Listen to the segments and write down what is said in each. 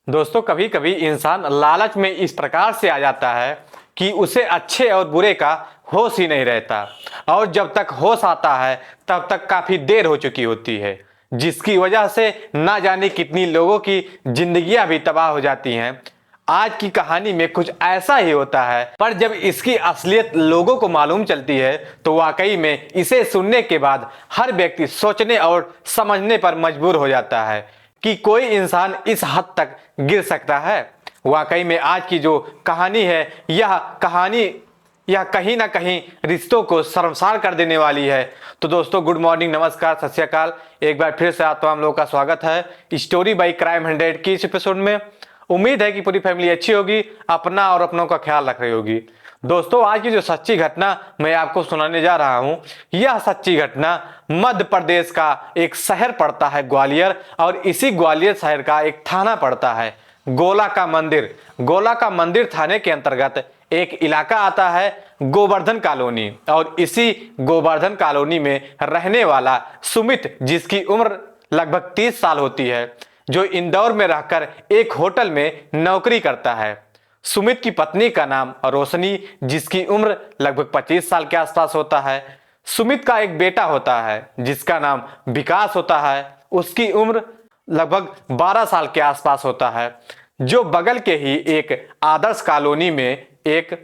दोस्तों, कभी कभी इंसान लालच में इस प्रकार से आ जाता है कि उसे अच्छे और बुरे का होश ही नहीं रहता। और जब तक होश आता है तब तक काफी देर हो चुकी होती है, जिसकी वजह से ना जाने कितनी लोगों की जिंदगियां भी तबाह हो जाती हैं। आज की कहानी में कुछ ऐसा ही होता है, पर जब इसकी असलियत लोगों को मालूम चलती है तो वाकई में इसे सुनने के बाद हर व्यक्ति सोचने और समझने पर मजबूर हो जाता है कि कोई इंसान इस हद तक गिर सकता है। वाकई में आज की जो कहानी है, यह कहीं ना कहीं रिश्तों को शर्मसार कर देने वाली है। तो दोस्तों, गुड मॉर्निंग, नमस्कार, सत श्री अकाल। एक बार फिर से आप तमाम लोगों का स्वागत है स्टोरी बाई क्राइम 100 की इस एपिसोड में। उम्मीद है कि पूरी फैमिली अच्छी होगी, अपना और अपनों का ख्याल रख रही होगी। दोस्तों, आज की जो सच्ची घटना मैं आपको सुनाने जा रहा हूं, यह सच्ची घटना मध्य प्रदेश का एक शहर पड़ता है ग्वालियर, और इसी ग्वालियर शहर का एक थाना पड़ता है गोला का मंदिर। गोला का मंदिर थाने के अंतर्गत एक इलाका आता है गोवर्धन कॉलोनी, और इसी गोवर्धन कॉलोनी में रहने वाला सुमित, जिसकी उम्र लगभग 30 साल होती है, जो इंदौर में रहकर एक होटल में नौकरी करता है। सुमित की पत्नी का नाम रोशनी, जिसकी उम्र लगभग 25 साल के आसपास होता है। सुमित का एक बेटा होता है जिसका नाम विकास होता है, उसकी उम्र लगभग 12 साल के आसपास होता है, जो बगल के ही एक आदर्श कॉलोनी में एक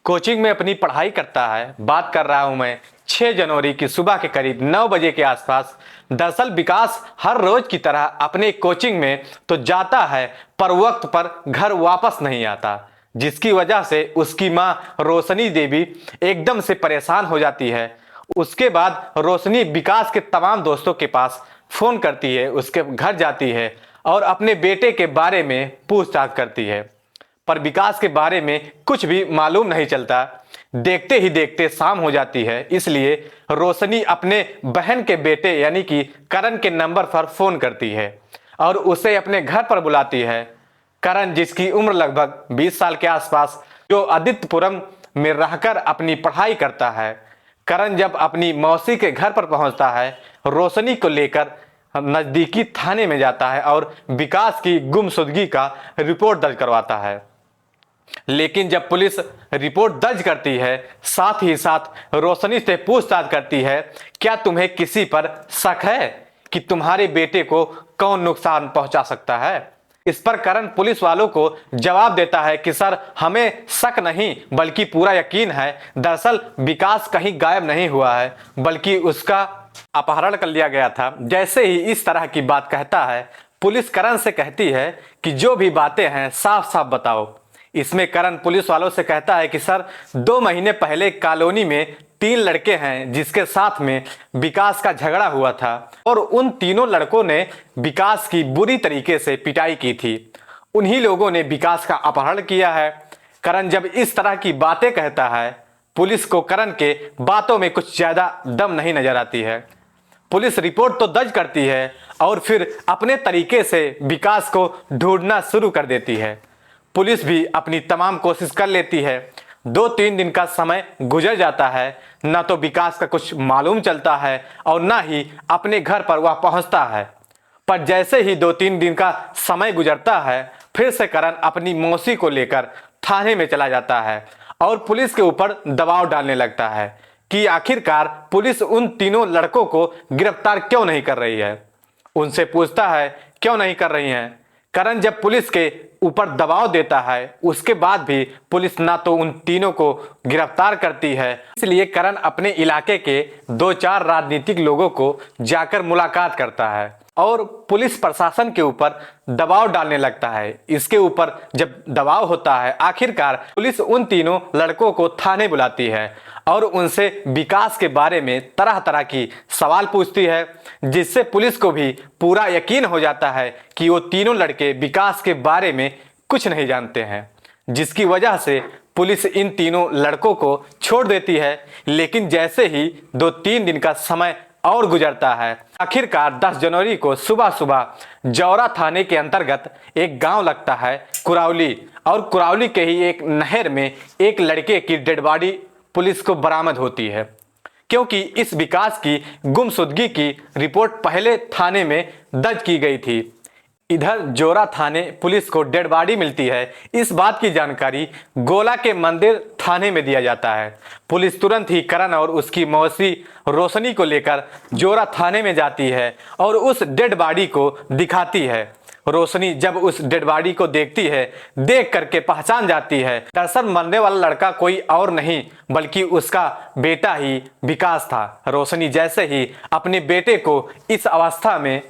कोचिंग में अपनी पढ़ाई करता है। बात कर रहा हूं मैं 6 जनवरी की सुबह के करीब 9 बजे के आसपास। दरअसल विकास हर रोज की तरह अपने कोचिंग में तो जाता है, पर वक्त पर घर वापस नहीं आता, जिसकी वजह से उसकी मां रोशनी देवी एकदम से परेशान हो जाती है। उसके बाद रोशनी विकास के तमाम दोस्तों के पास फोन करती है, उसके घर जाती है और अपने बेटे के बारे में पूछताछ करती है, पर विकास के बारे में कुछ भी मालूम नहीं चलता। देखते ही देखते शाम हो जाती है, इसलिए रोशनी अपने बहन के बेटे यानी कि करण के नंबर पर फोन करती है और उसे अपने घर पर बुलाती है। करण, जिसकी उम्र लगभग 20 साल के आसपास, जो आदित्यपुरम में रहकर अपनी पढ़ाई करता है। करण जब अपनी मौसी के घर पर पहुंचता है, रोशनी को लेकर नजदीकी थाने में जाता है और विकास की गुमशुदगी का रिपोर्ट दर्ज करवाता है। लेकिन जब पुलिस रिपोर्ट दर्ज करती है, साथ ही साथ रोशनी से पूछताछ करती है, क्या तुम्हें किसी पर शक है कि तुम्हारे बेटे को कौन नुकसान पहुंचा सकता है? इस पर करण पुलिस वालों को जवाब देता है कि सर, हमें शक नहीं बल्कि पूरा यकीन है। दरअसल विकास कहीं गायब नहीं हुआ है, बल्कि उसका अपहरण कर लिया गया था। जैसे ही इस तरह की बात कहता है, पुलिस करण से कहती है कि जो भी बातें हैं साफ साफ बताओ। इसमें करण पुलिस वालों से कहता है कि सर, 2 महीने पहले कॉलोनी में 3 लड़के हैं जिसके साथ में विकास का झगड़ा हुआ था, और उन तीनों लड़कों ने विकास की बुरी तरीके से पिटाई की थी। उन्हीं लोगों ने विकास का अपहरण किया है। करण जब इस तरह की बातें कहता है, पुलिस को करण के बातों में कुछ ज्यादा दम नहीं नजर आती है। पुलिस रिपोर्ट तो दर्ज करती है और फिर अपने तरीके से विकास को ढूंढना शुरू कर देती है। पुलिस भी अपनी तमाम कोशिश कर लेती है। 2-3 दिन का समय गुजर जाता है, ना तो विकास का कुछ मालूम चलता है और ना ही अपने घर पर वह पहुंचता है। पर जैसे ही 2-3 दिन का समय गुजरता है, फिर से करण अपनी मौसी को लेकर थाने में चला जाता है और पुलिस के ऊपर दबाव डालने लगता है कि आखिरकार पुलिस उन तीनों लड़कों को गिरफ्तार क्यों नहीं कर रही है। उनसे पूछता है क्यों नहीं कर रही हैं। करण जब पुलिस के ऊपर दबाव देता है, उसके बाद भी पुलिस ना तो उन तीनों को गिरफ्तार करती है। इसलिए करण अपने इलाके के 2-4 राजनीतिक लोगों को जाकर मुलाकात करता है और पुलिस प्रशासन के ऊपर दबाव डालने लगता है। इसके ऊपर जब दबाव होता है, आखिरकार पुलिस उन तीनों लड़कों को थाने बुलाती है और उनसे विकास के बारे में तरह तरह की सवाल पूछती है, जिससे पुलिस को भी पूरा यकीन हो जाता है कि वो तीनों लड़के विकास के बारे में कुछ नहीं जानते हैं, जिसकी वजह से पुलिस इन तीनों लड़कों को छोड़ देती है। लेकिन जैसे ही 2-3 दिन का समय और गुजरता है, आखिरकार 10 जनवरी को सुबह सुबह जौरा थाने के अंतर्गत एक गांव लगता है कुरावली, और कुरावली के ही एक नहर में एक लड़के की डेड बॉडी पुलिस को बरामद होती है। क्योंकि इस विकास की गुमशुदगी की रिपोर्ट पहले थाने में दर्ज की गई थी, इधर जोरा थाने पुलिस को डेड बॉडी मिलती है। इस बात की जानकारी गोला के मंदिर थाने में दिया जाता है। पुलिस तुरंत ही करण और उसकी मौसी रोशनी को लेकर जोरा थाने में जाती है और उस डेड बॉडी को दिखाती है। रोशनी जब उस डेड बॉडी को देखती है, देख करके पहचान जाती है दरअसल मरने वाला लड़का कोई और नहीं बल्कि उसका बेटा ही विकास था। रोशनी जैसे ही अपने बेटे को इस अवस्था में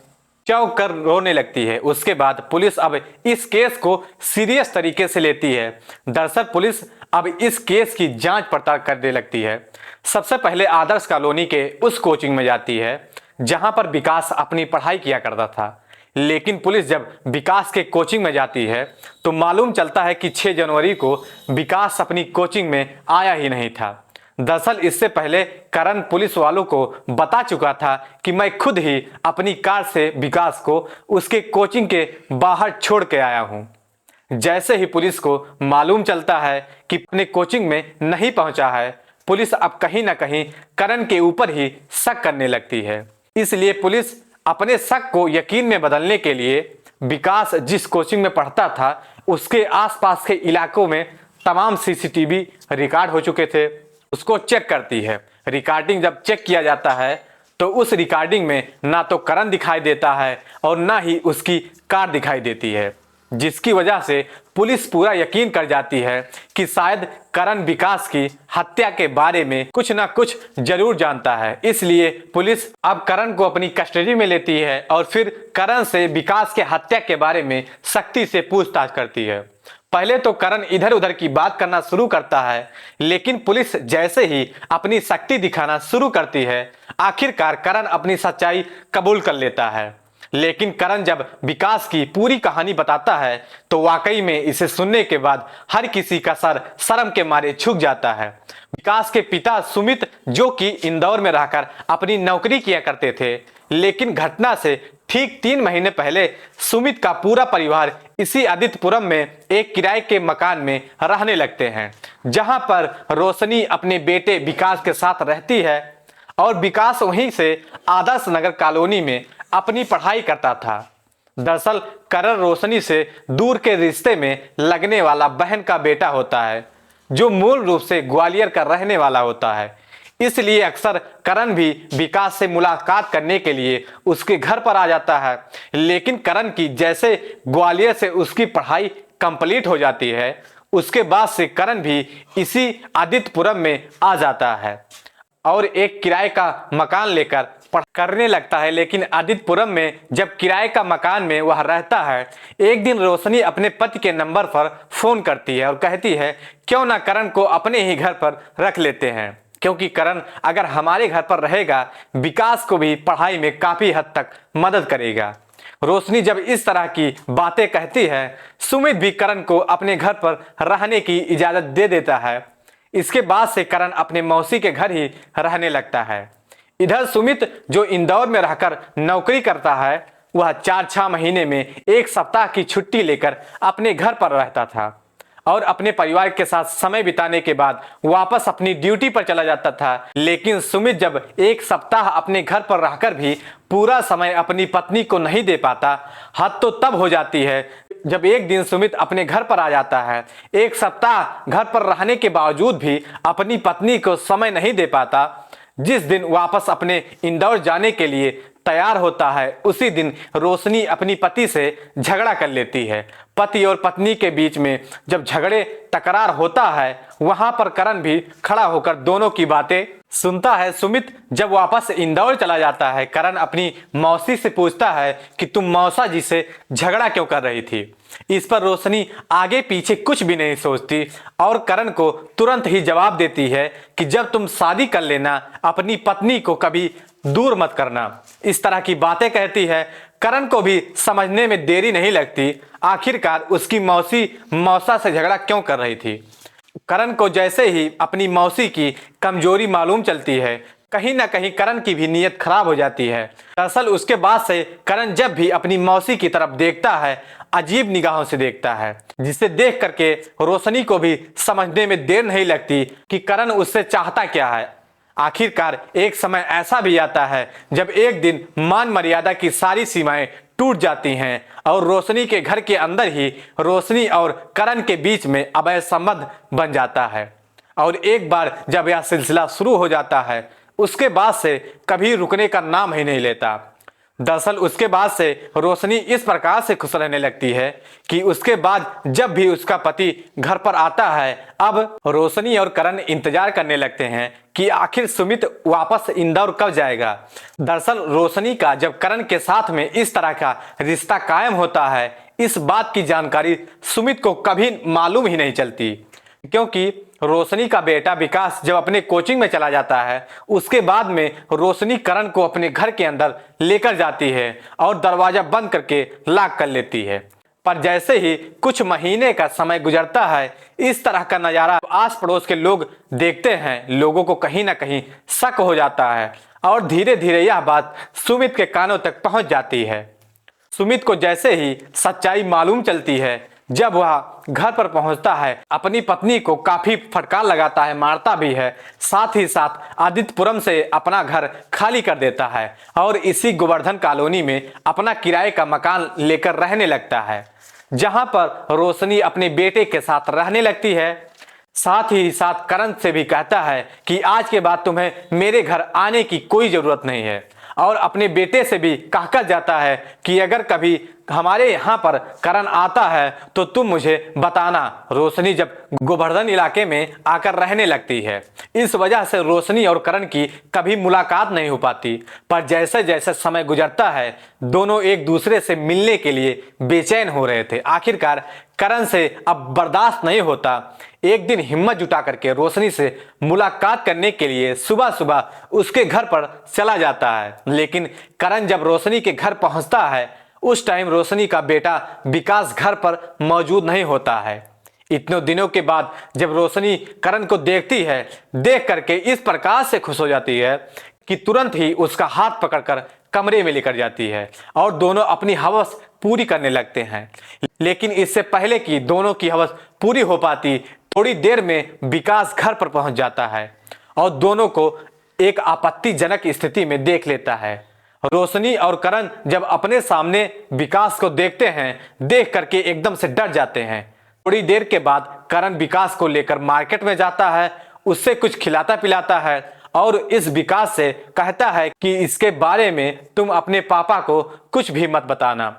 चौंक कर रोने लगती है। उसके बाद पुलिस अब इस केस को सीरियस तरीके से लेती है। दरअसल पुलिस अब इस केस की जांच पड़ताल करने लगती है। सबसे पहले आदर्श कॉलोनी के उस कोचिंग में जाती है जहां पर विकास अपनी पढ़ाई किया करता था। लेकिन पुलिस जब विकास के कोचिंग में जाती है तो मालूम चलता है कि 6 जनवरी को विकास अपनी कोचिंग में आया ही नहीं था। दरअसल इससे पहले करण पुलिस वालों को बता चुका था कि मैं खुद ही अपनी कार से विकास को उसके कोचिंग के बाहर छोड़ के आया हूं। जैसे ही पुलिस को मालूम चलता है कि अपने कोचिंग में नहीं पहुंचा है, पुलिस अब कहीं ना कहीं करण के ऊपर ही शक करने लगती है। इसलिए पुलिस अपने शक को यकीन में बदलने के लिए विकास जिस कोचिंग में पढ़ता था उसके आसपास के इलाकों में तमाम सीसीटीवी रिकॉर्ड हो चुके थे, उसको चेक करती है। रिकॉर्डिंग जब चेक किया जाता है तो उस रिकॉर्डिंग में ना तो करण दिखाई देता है और ना ही उसकी कार दिखाई देती है, जिसकी वजह से पुलिस पूरा यकीन कर जाती है कि शायद करण विकास की हत्या के बारे में कुछ ना कुछ जरूर जानता है। इसलिए पुलिस अब करण को अपनी कस्टडी में लेती है और फिर करण से विकास के हत्या के बारे में सख्ती से पूछताछ करती है। पहले तो करण इधर उधर की बात करना शुरू करता है, लेकिन पुलिस जैसे ही अपनी शक्ति दिखाना शुरू करती है, आखिरकार करण अपनी सच्चाई कबूल कर लेता है। लेकिन करण जब विकास की पूरी कहानी बताता है तो वाकई में इसे सुनने के बाद हर किसी का सर शर्म के मारे झुक जाता है। विकास के पिता सुमित, जो कि इंदौर में रहकर अपनी नौकरी किया करते थे, लेकिन घटना से ठीक 3 महीने पहले सुमित का पूरा परिवार इसी आदित्यपुरम में एक किराए के मकान में रहने लगते हैं, जहां पर रोशनी अपने बेटे विकास के साथ रहती है और विकास वहीं से आदर्श नगर कॉलोनी में अपनी पढ़ाई करता था। दरअसल करण रोशनी से दूर के रिश्ते में लगने वाला बहन का बेटा होता है, जो मूल रूप से ग्वालियर का रहने वाला होता है। इसलिए अक्सर करण भी विकास से मुलाकात करने के लिए उसके घर पर आ जाता है। लेकिन करण की जैसे ग्वालियर से उसकी पढ़ाई कंप्लीट हो जाती है, उसके बाद से करण भी इसी आदित्यपुरम में आ जाता है और एक किराए का मकान लेकर करने लगता है। लेकिन आदित्यपुरम में जब किराए का मकान में वह रहता है, एक दिन रोशनी अपने पति के नंबर पर फोन करती है और कहती है क्यों ना करण को अपने ही घर पर रख लेते हैं, क्योंकि करण अगर हमारे घर पर रहेगा विकास को भी पढ़ाई में काफी हद तक मदद करेगा। रोशनी जब इस तरह की बातें कहती है, सुमित भी करण को अपने घर पर रहने की इजाजत दे देता है। इसके बाद से करण अपने मौसी के घर ही रहने लगता है। इधर सुमित, जो इंदौर में रहकर नौकरी करता है, वह 4-6 महीने में 1 सप्ताह की छुट्टी लेकर अपने घर पर रहता था और अपने परिवार के साथ समय बिताने के बाद वापस अपनी ड्यूटी पर चला जाता था। लेकिन सुमित जब 1 सप्ताह अपने घर पर रहकर भी पूरा समय अपनी पत्नी को नहीं दे पाता, हद तो तब हो जाती है जब एक दिन सुमित अपने घर पर आ जाता है। 1 सप्ताह घर पर रहने के बावजूद भी अपनी पत्नी को समय नहीं दे पाता। जिस दिन वापस अपने इंदौर जाने के लिए तैयार होता है, उसी दिन रोशनी अपनी पति से झगड़ा कर लेती है। पति और पत्नी के बीच में जब झगड़े तकरार होता है, वहां पर करण भी खड़ा होकर दोनों की बातें सुनता है। सुमित जब वापस इंदौर चला जाता है, करण अपनी मौसी से पूछता है कि तुम मौसा जी से झगड़ा क्यों कर रही थी। इस पर रोशनी आगे पीछे कुछ भी नहीं सोचती और करण को तुरंत ही जवाब देती है कि जब तुम शादी कर लेना, अपनी पत्नी को कभी दूर मत करना। इस तरह की बातें कहती है। करण को भी समझने में देरी नहीं लगती, आखिरकार उसकी मौसी मौसा से झगड़ा क्यों कर रही थी। करण को जैसे ही अपनी मौसी की कमजोरी मालूम चलती है, कहीं ना कहीं करण की भी नीयत खराब हो जाती है। दरअसल उसके बाद से करण जब भी अपनी मौसी की तरफ देखता है, अजीब निगाहों से देखता है, जिसे देख करके रोशनी को भी समझने में देर नहीं लगती कि करण उससे चाहता क्या है। आखिरकार एक समय ऐसा भी आता है जब एक दिन मान मर्यादा की सारी सीमाएं टूट जाती हैं और रोशनी के घर के अंदर ही रोशनी और करण के बीच में अवैध संबंध बन जाता है। और एक बार जब यह सिलसिला शुरू हो जाता है उसके बाद से कभी रुकने का नाम ही नहीं लेता। दरअसल उसके बाद से रोशनी इस प्रकार से खुश रहने लगती है कि उसके बाद जब भी उसका पति घर पर आता है, अब रोशनी और करण इंतजार करने लगते हैं कि आखिर सुमित वापस इंदौर कब जाएगा। दरअसल रोशनी का जब करण के साथ में इस तरह का रिश्ता कायम होता है, इस बात की जानकारी सुमित को कभी मालूम ही नहीं चलती, क्योंकि रोशनी का बेटा विकास जब अपने कोचिंग में चला जाता है उसके बाद में रोशनी करण को अपने घर के अंदर लेकर जाती है और दरवाजा बंद करके लॉक कर लेती है। पर जैसे ही कुछ महीने का समय गुजरता है, इस तरह का नज़ारा आस पड़ोस के लोग देखते हैं, लोगों को कहीं ना कहीं शक हो जाता है और धीरे धीरे यह बात सुमित के कानों तक पहुंच जाती है। सुमित को जैसे ही सच्चाई मालूम चलती है, जब वह घर पर पहुंचता है, अपनी पत्नी को काफी फटकार लगाता है, मारता भी है, साथ ही साथ आदित्यपुरम से अपना घर खाली कर देता है और इसी गोवर्धन कॉलोनी में अपना किराए का मकान लेकर रहने लगता है, जहां पर रोशनी अपने बेटे के साथ रहने लगती है। साथ ही साथ करण से भी कहता है कि आज के बाद तुम्हें मेरे घर आने की कोई जरूरत नहीं है, और अपने बेटे से भी कहकर जाता है कि अगर कभी हमारे यहाँ पर करण आता है तो तुम मुझे बताना। रोशनी जब गोवर्धन इलाके में आकर रहने लगती है, इस वजह से रोशनी और करण की कभी मुलाकात नहीं हो पाती। पर जैसे जैसे समय गुजरता है, दोनों एक दूसरे से मिलने के लिए बेचैन हो रहे थे। आखिरकार करण से अब बर्दाश्त नहीं होता, एक दिन हिम्मत जुटा करके रोशनी से मुलाकात करने के लिए सुबह सुबह उसके घर पर चला जाता है। लेकिन करण जब रोशनी के घर पहुंचता है, उस टाइम रोशनी का बेटा विकास घर पर मौजूद नहीं होता है। इतने दिनों के बाद जब रोशनी करण को देखती है, देख करके इस प्रकार से खुश हो जाती है कि तुरंत ही उसका हाथ पकड़कर कमरे में लेकर जाती है और दोनों अपनी हवस पूरी करने लगते हैं। लेकिन इससे पहले कि दोनों की हवस पूरी हो पाती, थोड़ी देर में विकास घर पर पहुंच जाता है और दोनों को एक आपत्तिजनक स्थिति में देख लेता है। रोशनी और करण जब अपने सामने विकास को देखते हैं, देख करके एकदम से डर जाते हैं। थोड़ी देर के बाद करण विकास को लेकर मार्केट में जाता है, उससे कुछ खिलाता पिलाता है और इस विकास से कहता है कि इसके बारे में तुम अपने पापा को कुछ भी मत बताना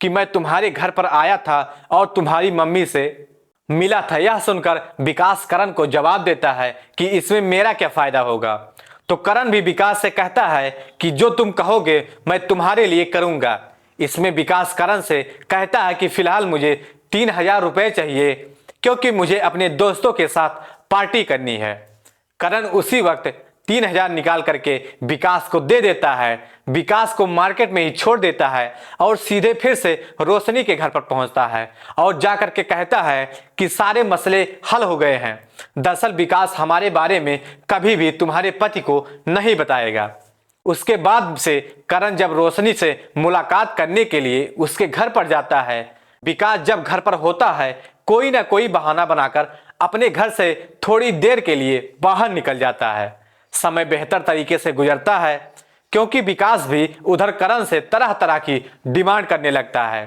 कि मैं तुम्हारे घर पर आया था और तुम्हारी मम्मी से मिला था। यह सुनकर विकास करण को जवाब देता है कि इसमें मेरा क्या फायदा होगा। तो करण भी विकास से कहता है कि जो तुम कहोगे मैं तुम्हारे लिए करूंगा। इसमें विकास करण से कहता है कि फिलहाल मुझे 3000 रुपये चाहिए, क्योंकि मुझे अपने दोस्तों के साथ पार्टी करनी है। करण उसी वक्त 3000 निकाल करके विकास को दे देता है, विकास को मार्केट में ही छोड़ देता है और सीधे फिर से रोशनी के घर पर पहुंचता है और जा करके कहता है कि सारे मसले हल हो गए हैं। दरअसल विकास हमारे बारे में कभी भी तुम्हारे पति को नहीं बताएगा। उसके बाद से करण जब रोशनी से मुलाकात करने के लिए उसके घर पर जाता है, विकास जब घर पर होता है कोई ना कोई बहाना बनाकर अपने घर से थोड़ी देर के लिए बाहर निकल जाता है। समय बेहतर तरीके से गुजरता है, क्योंकि विकास भी उधर करण से तरह तरह की डिमांड करने लगता है।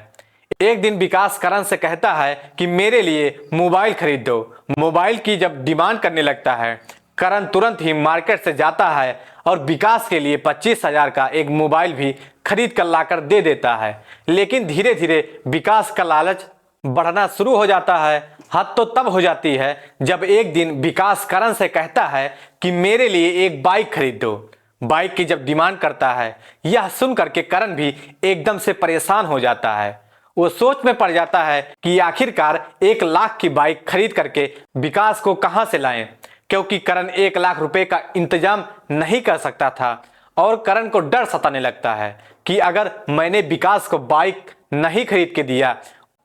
एक दिन विकास करण से कहता है कि मेरे लिए मोबाइल खरीद दो। मोबाइल की जब डिमांड करने लगता है, करण तुरंत ही मार्केट से जाता है और विकास के लिए 25,000 का एक मोबाइल भी खरीद कर लाकर दे देता है। लेकिन धीरे धीरे विकास का लालच बढ़ना शुरू हो जाता है। हद तो तब हो जाती है जब एक दिन विकास करण से कहता है कि मेरे लिए एक बाइक खरीद दो। बाइक की जब डिमांड करता है, यह सुन करके करण भी एकदम से परेशान हो जाता है। वो सोच में पड़ जाता है कि आखिरकार 1 लाख की बाइक खरीद करके विकास को कहां से लाएं, क्योंकि करण 1 लाख रुपए का इंतजाम नहीं कर सकता था। और करण को डर सताने लगता है कि अगर मैंने विकास को बाइक नहीं खरीद के दिया,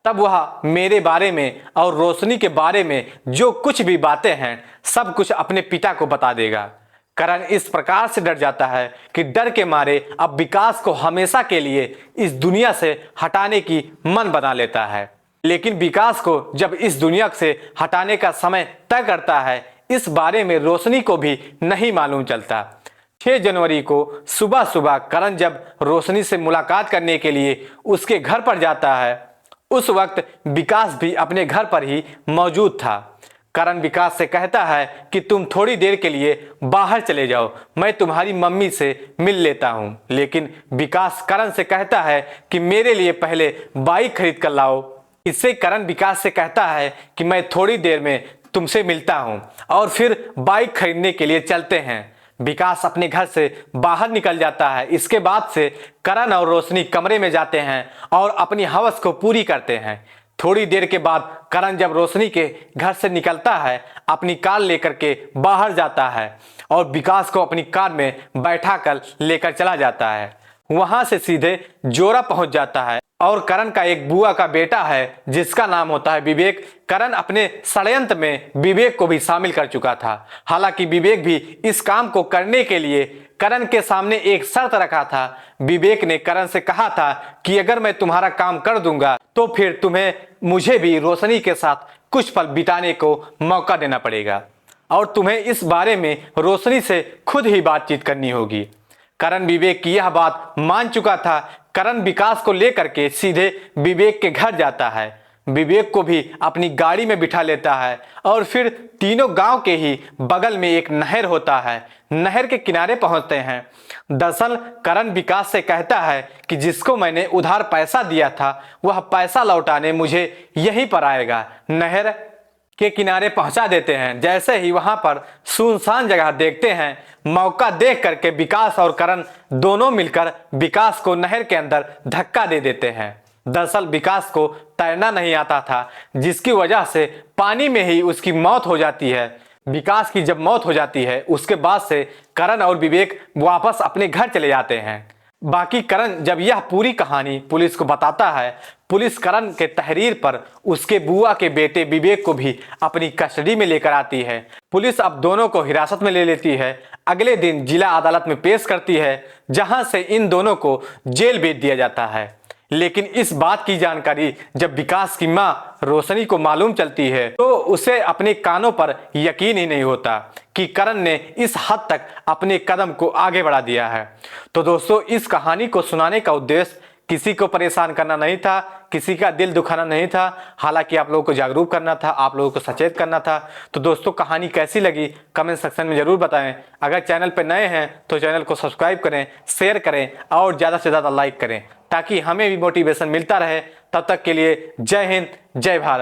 तब वह मेरे बारे में और रोशनी के बारे में जो कुछ भी बातें हैं सब कुछ अपने पिता को बता देगा। करण इस प्रकार से डर जाता है कि डर के मारे अब विकास को हमेशा के लिए इस दुनिया से हटाने की मन बना लेता है। लेकिन विकास को जब इस दुनिया से हटाने का समय तय करता है, इस बारे में रोशनी को भी नहीं मालूम चलता। 6 जनवरी को सुबह सुबह करण जब रोशनी से मुलाकात करने के लिए उसके घर पर जाता है, उस वक्त विकास भी अपने घर पर ही मौजूद था। करण विकास से कहता है कि तुम थोड़ी देर के लिए बाहर चले जाओ, मैं तुम्हारी मम्मी से मिल लेता हूँ। लेकिन विकास करण से कहता है कि मेरे लिए पहले बाइक खरीद कर लाओ। इससे करण विकास से कहता है कि मैं थोड़ी देर में तुमसे मिलता हूँ और फिर बाइक खरीदने के लिए चलते हैं। विकास अपने घर से बाहर निकल जाता है। इसके बाद से करण और रोशनी कमरे में जाते हैं और अपनी हवस को पूरी करते हैं। थोड़ी देर के बाद करण जब रोशनी के घर से निकलता है, अपनी कार लेकर के बाहर जाता है और विकास को अपनी कार में बैठा कर लेकर चला जाता है। वहां से सीधे जोरा पहुंच जाता है और करण का एक बुआ का बेटा है जिसका नाम होता है विवेक। करण अपने षड्यंत्र में विवेक को भी शामिल कर चुका था। हालांकि विवेक भी इस काम को करने के लिए करण के सामने एक शर्त रखा था। विवेक ने करण से कहा था कि अगर मैं तुम्हारा काम कर दूंगा तो फिर तुम्हें मुझे भी रोशनी के साथ कुछ पल बिताने को मौका देना पड़ेगा और तुम्हें इस बारे में रोशनी से खुद ही बातचीत करनी होगी। करण विवेक की यह बात मान चुका था। करण विकास को लेकर के सीधे विवेक के घर जाता है, विवेक को भी अपनी गाड़ी में बिठा लेता है और फिर तीनों गांव के ही बगल में एक नहर होता है, नहर के किनारे पहुंचते हैं। दरअसल करण विकास से कहता है कि जिसको मैंने उधार पैसा दिया था वह पैसा लौटाने मुझे यहीं पर आएगा। नहर के किनारे पहुंचा देते हैं। जैसे ही वहां पर सुनसान जगह देखते हैं, मौका देख करके विकास और करण दोनों मिलकर विकास को नहर के अंदर धक्का दे देते हैं। दरअसल विकास को तैरना नहीं आता था, जिसकी वजह से पानी में ही उसकी मौत हो जाती है। विकास की जब मौत हो जाती है उसके बाद से करण और विवेक वापस अपने घर चले जाते हैं। बाकी करण जब यह पूरी कहानी पुलिस को बताता है, पुलिस करण के तहरीर पर उसके बुआ के बेटे विवेक को भी अपनी कस्टडी में लेकर आती है। पुलिस अब दोनों को हिरासत में ले लेती है। अगले दिन जिला अदालत में पेश करती है, जहां से इन दोनों को जेल भेज दिया जाता है। लेकिन इस बात की जानकारी जब विकास की मां रोशनी को मालूम चलती है तो उसे अपने कानों पर यकीन ही नहीं होता कि करण ने इस हद तक अपने कदम को आगे बढ़ा दिया है। तो दोस्तों, इस कहानी को सुनाने का उद्देश्य किसी को परेशान करना नहीं था, किसी का दिल दुखाना नहीं था, हालांकि आप लोगों को जागरूक करना था, आप लोगों को सचेत करना था। तो दोस्तों, कहानी कैसी लगी कमेंट सेक्शन में जरूर बताएं। अगर चैनल पर नए हैं तो चैनल को सब्सक्राइब करें, शेयर करें और ज़्यादा से ज़्यादा लाइक करें ताकि हमें भी मोटिवेशन मिलता रहे। तब तक के लिए जय हिंद, जय भारत।